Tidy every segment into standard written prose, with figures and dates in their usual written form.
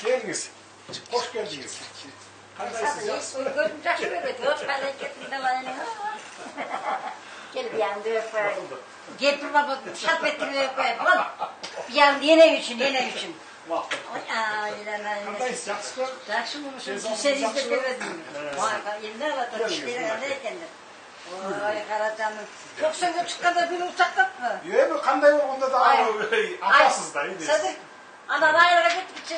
Geliniz. Hoş geldiniz. Kandayısınız. Gördüm жақсы көреді. Өз қалай кеттің далайын. Gel bir yandan öp koy. Gel dur baba şart ettirip öp koy. Bol. Bir yandan yenek için. Kandayız жақсы. Жақсы болмышын. Sen izlep görmedin mi? Eline alatır. İşleri ne ekenler. Oy Karacan'ın. 90'ga çıkkanda bir uçaklat mı? Yok kanday olganda da atasız da. Sadık. Anan ayırga gittikçe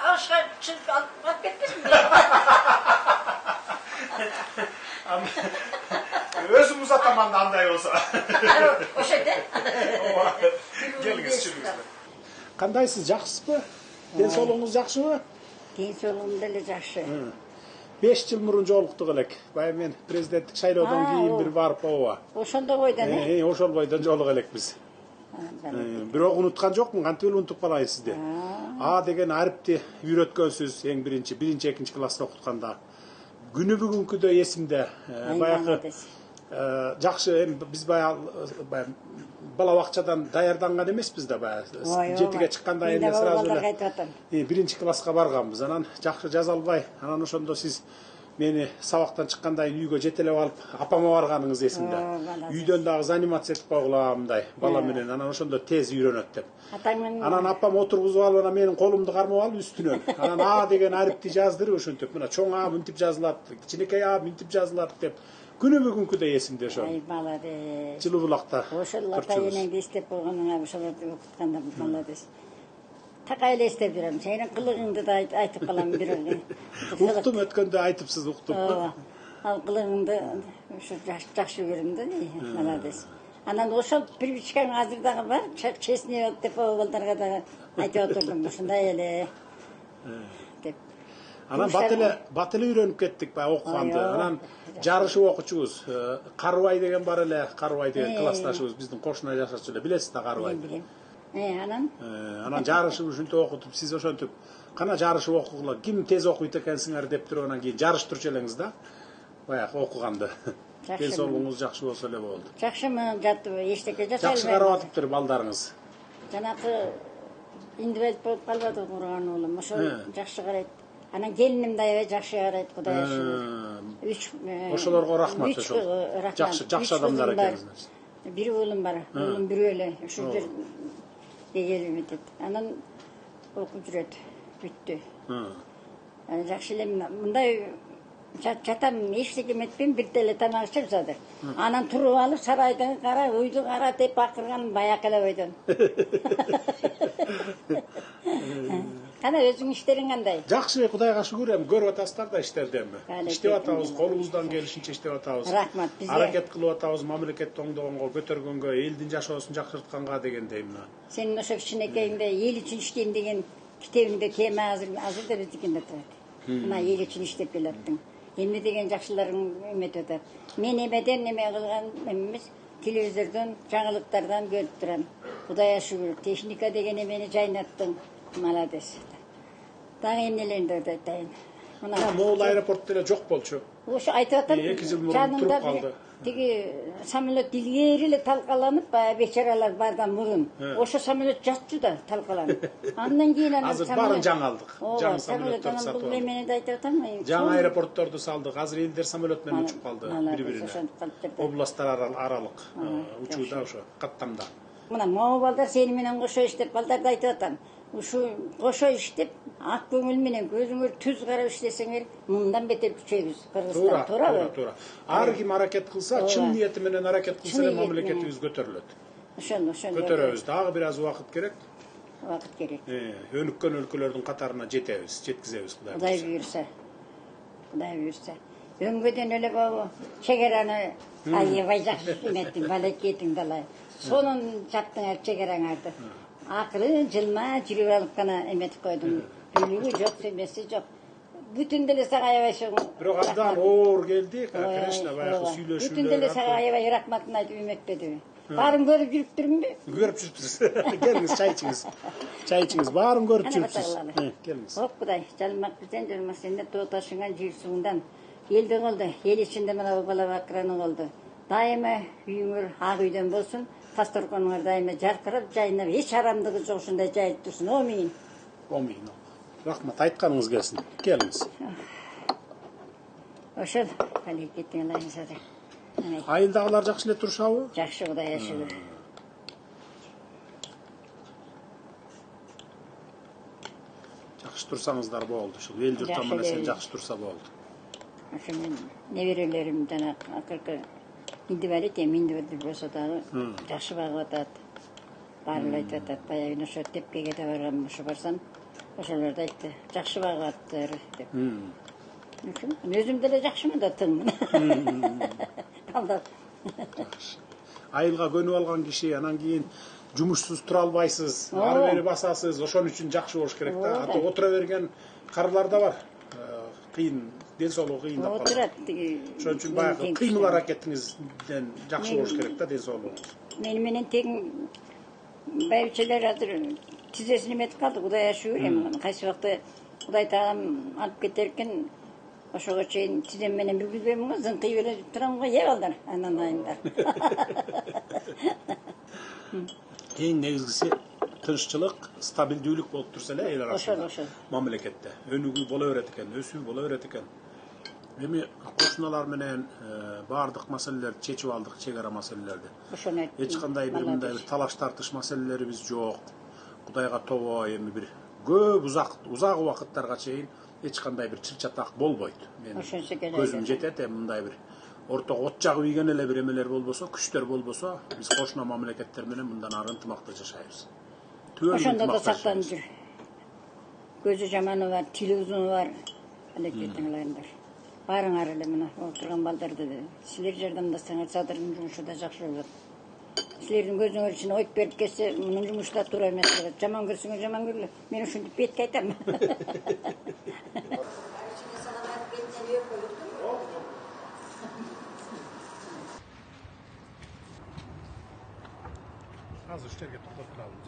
aşağı çıkıp alıp gittin mi? Özüm uzataman da anday olsa. O şeyde. Geliniz çürüyüzler. Kandaysız жақсысыз? Денсаулығыңыз жақсы ма? Денсаулығым деле жақсы. 5 жыл мұрын жолықтық элек. Бай мен президенттік шайлаудан кейін бір барып ооба. Ошондо бойдан э? Ошол бойдан жолук элек биз. Бирок унуткан жокмун, кантип эле унутуп калайын сизди. А деген арипти үйрөткөнсүз эң биринчи, экинчи класста окутканда. Күнү бүгүнкүдөй эсимде. Баягы жакшы эми биз баягы бала бакчадан даярданган эмеспиз да баягы. 7-ге чыкканда эле сразу эле биринчи класска барганбыз. Анан жакшы жаза албай, анан ошондо сиз мени сабактан чыккандай үйгө жетелеп алып, апама барганыңыз эсимде. Үйдөн дагы занимация этип койгула мындай бала менен. Анан ошондо тез үйрөнөт деп. Анан апам отургузуп алып, анан менин колумду кармап алып үстүнөн. Анан А деген арипти жаздырып ошентип, мына чоң А мынтип жазылат, кичинекей А мынтип жазылат деп. Күнү бүгүнкүдөй эсимде ошо. Ай молодец. Жылуу булакта. Ошол ата энеңди эстеп койгонуңа ошолорду окутканда молодец. Така эле эстеп жүрөм. Сенин кылыгыңды да айтып калам бирөө. Уктум өткөндө айтыпсыз, уктум. Ооба. Ал кылыгыңды ошо жакшы көрдүм да. Молодец. Анан ошол привычкаң азыр дагы бар. Честный деп балдарга да айтып отурдум. Ушундай эле. Деп. Анан бат эле үйрөнүп кеттик баягы окуганды. Анан жарышып окучубуз. Карыбай деген бар эле, Карыбай деген классташыбыз биздин кошуна жашачу эле. Билесиз да Карыбайды? Анан жарышып ушинтип окутуп, сиз ошентип кана жарышып окугула, ким тез окуйт экенсиңер деп туруп анан кийин жарыштырчу элеңиз да. Баягы окуганды. Денсаулыгыңыз жакшы болсо эле болду. Жакшымы, жатып эчтеке жасай Жакшы карап атыптыр балдарыңыз. Жанакы инвалид болуп калбады курган уулум. Ошо жакшы карайт. Анан келиним да аябай жакшы карайт, Кудайга шүгүр. Ошолорго рахмат ошол. Жакшы адамдар экенсиз. Бир уулум бар. Уулум бирөө эле. Ушул жер дегелим этет. Анан окуп жүрөт. Бүттү. Жакшы эле мындай жатам, эчтеке эметпейм, бир деле тамак ичем задыр. Анан туруп алып сарайдан кара, үйдү кара деп бакырган баякы эле бойдон. Кана өзүң иштериң кандай? Жакшы, Кудайга шүгүр, эми көрүп атасыздар да иштерди эми. Иштеп атабыз, колубуздан келишинче иштеп атабыз. Рахмат бизге. Аракет кылып атабыз, мамлекетти оңдогонго, көтөргөнгө, элдин жашоосун жакшыртканга дегендей мына. Сенин ошо кичинекейиңде эл үчүн иштейм деген китебиңде тема азыр да биздикинде турат. Мына эл үчүн иштеп келаттың. Эмне деген жакшыларың эметип атат. Мен эмеден неме кылган эмес, телевизордон, жаңылыктардан көрүп турам. Кудайга шүгүр, техника деген эмени жайнаттың. Молодец. Дагы эмнелерди айтайын. Мына могул аэропортто эле жок болчу. Ошо айтып атам. 2 жыл мурун туруп калды. Тиги самолет илгери эле талкаланып, бечаралар бардан мурун. Ошо самолет жатчу да талкаланып. Андан кийин азыр баарын жаңалдык. Жаңы самолеттөрдү сатып алдык. Эмени да айтып атам. Жаңы аэропортторду салдык. Азыр элдер самолет менен учуп калды бири-бирине. Областтар аралык учууда ошо каттамда. Мына могу балдар сени менен кошо иштеп балдарды айтып атам. Ушу кошо иштеп, ак көңүл менен көзүңөр түз карап иштесеңер, мындан бетер күчөйбүз. Кыргызстан туурабы? Ар ким аракет кылса, чын ниети менен аракет кылса эле мамлекетибиз көтөрүлөт. Ошондо көтөрөбүз. Дагы бир аз убакыт керек. Убакыт керек. Өнүккөн өлкөлөрдүн катарына жетебиз, жеткизебиз Кудай буйрса. Кудай буйрса. Өңгөдөн эле бабу чегераны аябай жакшы эметтиң, балекетиң далай. Сонун жаттың чегераңарды. Акыры жылма жүрүп алып гана эметип койдум. Бүлүгү жок, эмеси жок. Бүтүн деле сага аябай бирок абдан оор келди, конечно, баягы сүйлөшүүлөр. Бүтүн деле сага аябай рахматын айтып эметпедиби? Баарын көрүп жүрүптүрмүнбү? Көрүп жүрүпсүз. Келиңиз, чай ичиңиз. Чай ичиңиз, баарын көрүп жүрүпсүз. Келиңиз. Хоп, Кудай, жалмак бизден жармас сенде тооташыңан жер суундан. Элди кылды, эл ичинде мына бала бакыраны кылды. Дайыма үйүңөр ак үйдөн болсун. Пасторконуңар дайыма жаркырап, жайнап, эч арамдыгы жок ушундай жайып турсун. Амин. Амин. Рахмат, айтқаныңыз келсін. Келіңіз. Ошол алейкеттин алайсады. Айылдағылар жақсы эле турушабы? Жакшы, Кудайга шүгүр. Жақсы турсаңыздар болду. Ушул эл журттан менен сен жақсы турса болду. Ошо мен неберелерим жана акыркы индибалет эми индибалет болсо дагы жакшы багып атат. Баары айтып атат. Баягы ошо тепкеге да баргам, ошо барсам, ошолор да айтты. Жакшы багып аттыр деп. Өзүм деле жакшымын да тыңмын. Айылга көнүп алган киши анан кийин жумушсуз тура албайсыз, ары бери басасыз, ошон үчүн жакшы болуш керек да. Ата отура берген карылар да бар. Кыйын, ден соолугу кыйындап калат. Ошон үчүн баягы кыймыл аракетиңизден жакшы болуш керек да ден соолугуңуз. Мени менен тең байбичелер азыр тизесин эметип калды. Кудайга шүгүр эми кайсы убакта Кудай таалам алып кетер экен. Ошого чейин тизем менен билбейм го, зыңкый эле турам го, еп алдар анан айында. Эң негизгиси тынччылык, стабилдүүлүк болуп турса эле эл арасында. Мамлекетте өнүгүү боло берет экен, өсүү боло берет экен. Эми кошуналар менен баардык маселелерди чечип алдык, чек ара маселелерди. Эч кандай бир мындай бир талаш тартыш маселелерибиз жок. Кудайга тобо эми бир көп узак убакыттарга чейин эч кандай бир чыр-чатак болбойт. Мен көзүм жетет, мындай бир ортого от жагып ийген эле бир эмелер болбосо, күчтөр болбосо, биз кошуна мамлекеттер менен мындан ары ынтымакта жашайбыз. Ошондо да сактанып жүр. Көзү жаманы бар, тили узуну бар. Алектетиңларыңдар. Барыңар эле мына отурган балдарды силер жардамдасаңар, садырдын жумушу да жакшы болот. Силердин көзүңөр ичине ойуп берип кетсе, мунун жумушу да туура эмес болот. Жаман көрсөңөр жаман көргүлө. Мен ушинтип бетке айтам. Азыр ушул жерге токтоп туралым.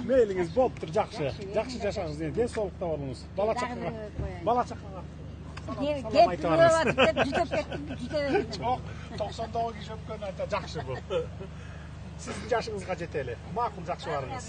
Мейлиңиз болуптур, жакшы. Жакшы жашаңыз, ден соолукта болуңуз. Бала чакага. Салам айтып барыңыз. Жок, 99 киши өткөн айта жакшы бул. Сиздин жашыңызга жетели. Макул, жакшы барыңыз.